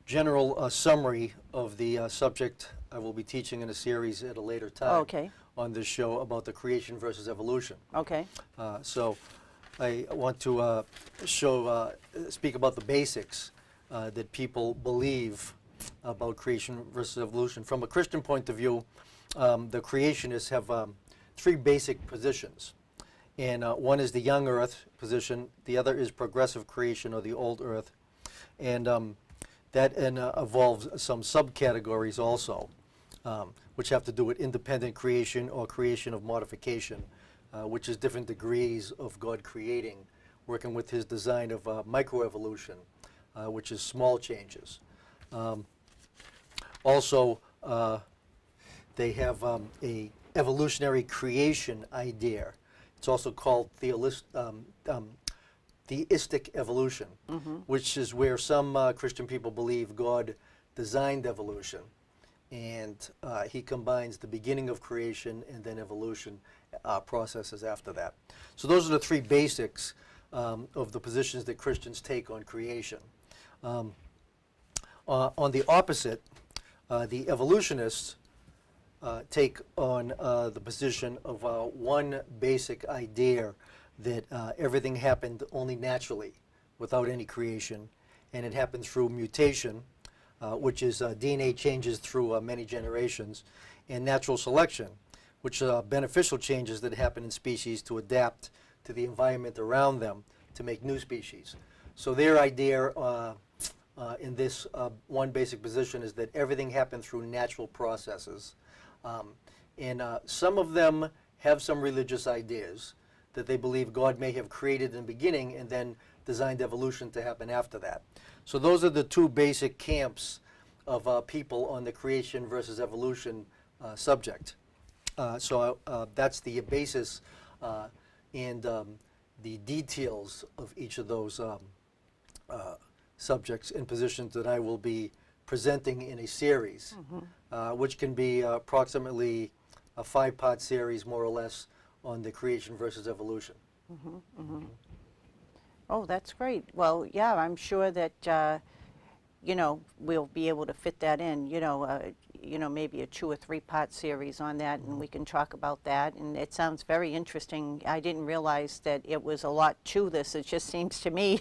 general summary of the subject I will be teaching in a series at a later time on this show about the creation versus evolution. Okay. So I want to speak about the basics that people believe about creation versus evolution. From a Christian point of view, the creationists have three basic positions. And one is the young earth position, the other is progressive creation, or the old earth. And that involves some subcategories also, which have to do with independent creation or creation of modification, which is different degrees of God creating, working with his design of microevolution, which is small changes. Also, they have a evolutionary creation idea. It's also called theistic evolution, which is where some Christian people believe God designed evolution, and he combines the beginning of creation and then evolution processes after that. So those are the three basics of the positions that Christians take on creation. On the opposite, the evolutionists take on the position of one basic idea that everything happened only naturally, without any creation, and it happened through mutation, which is DNA changes through many generations, and natural selection, which are beneficial changes that happen in species to adapt to the environment around them to make new species. So their idea in this one basic position is that everything happened through natural processes. And some of them have some religious ideas that they believe God may have created in the beginning and then designed evolution to happen after that. So those are the two basic camps of people on the creation versus evolution subject. So that's the basis and the details of each of those subjects and positions that I will be presenting in a series, which can be approximately a 5-part series, more or less, on the creation versus evolution. Oh, that's great. Well, yeah, I'm sure that you know, we'll be able to fit that in. You know, maybe a 2 or 3-part series on that, and we can talk about that. And it sounds very interesting. I didn't realize that it was a lot to this. It just seems to me,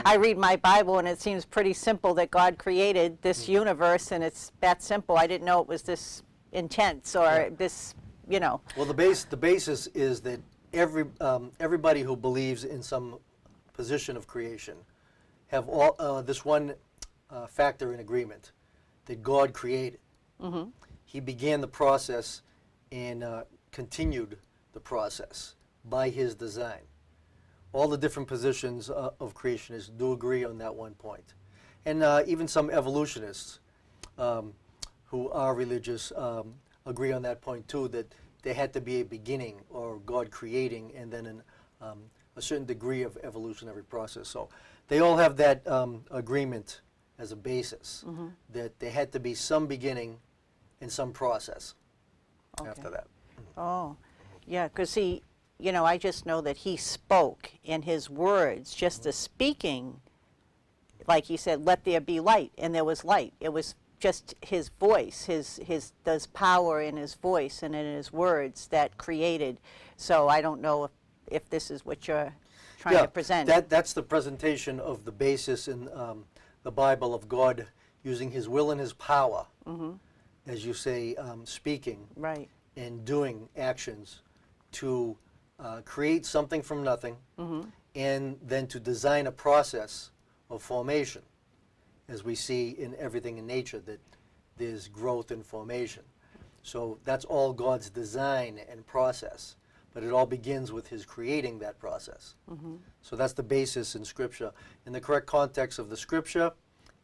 I read my Bible, and it seems pretty simple that God created this universe, and it's that simple. I didn't know it was this intense or this, you know. Well, the basis is that everybody who believes in some position of creation have all this one factor in agreement, that God created. He began the process and continued the process by his design. All the different positions of creationists do agree on that one point. And even some evolutionists who are religious agree on that point too, that there had to be a beginning, or God creating, and then a certain degree of evolutionary process. So they all have that agreement as a basis, that there had to be some beginning and some process after that. Oh, yeah, because he, you know, I just know that he spoke in his words, just the speaking, like he said, let there be light, and there was light. It was just his voice, there's power in his voice and in his words that created. So I don't know if this is what you're trying to present. That's the presentation of the basis in the Bible of God using his will and his power, as you say, speaking and doing actions to create something from nothing, and then to design a process of formation, as we see in everything in nature, that there's growth and formation. So that's all God's design and process, but it all begins with his creating that process. So that's the basis in Scripture. In the correct context of the Scripture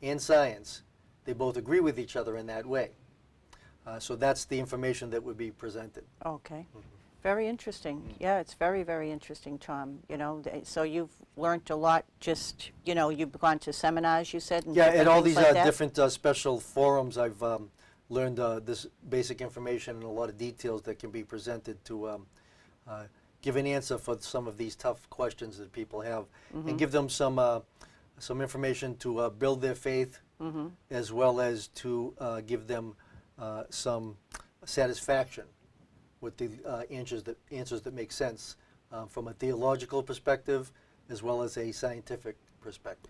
and science, they both agree with each other in that way. So that's the information that would be presented. Okay. Very interesting. Yeah, it's very, very interesting, Tom. You know, so you've learned a lot. Just, you know, you've gone to seminars, you said, and at all these different special forums, I've learned this basic information and a lot of details that can be presented to give an answer for some of these tough questions that people have, and give them some some information to build their faith, as well as to give them some satisfaction with the answers that make sense from a theological perspective as well as a scientific perspective.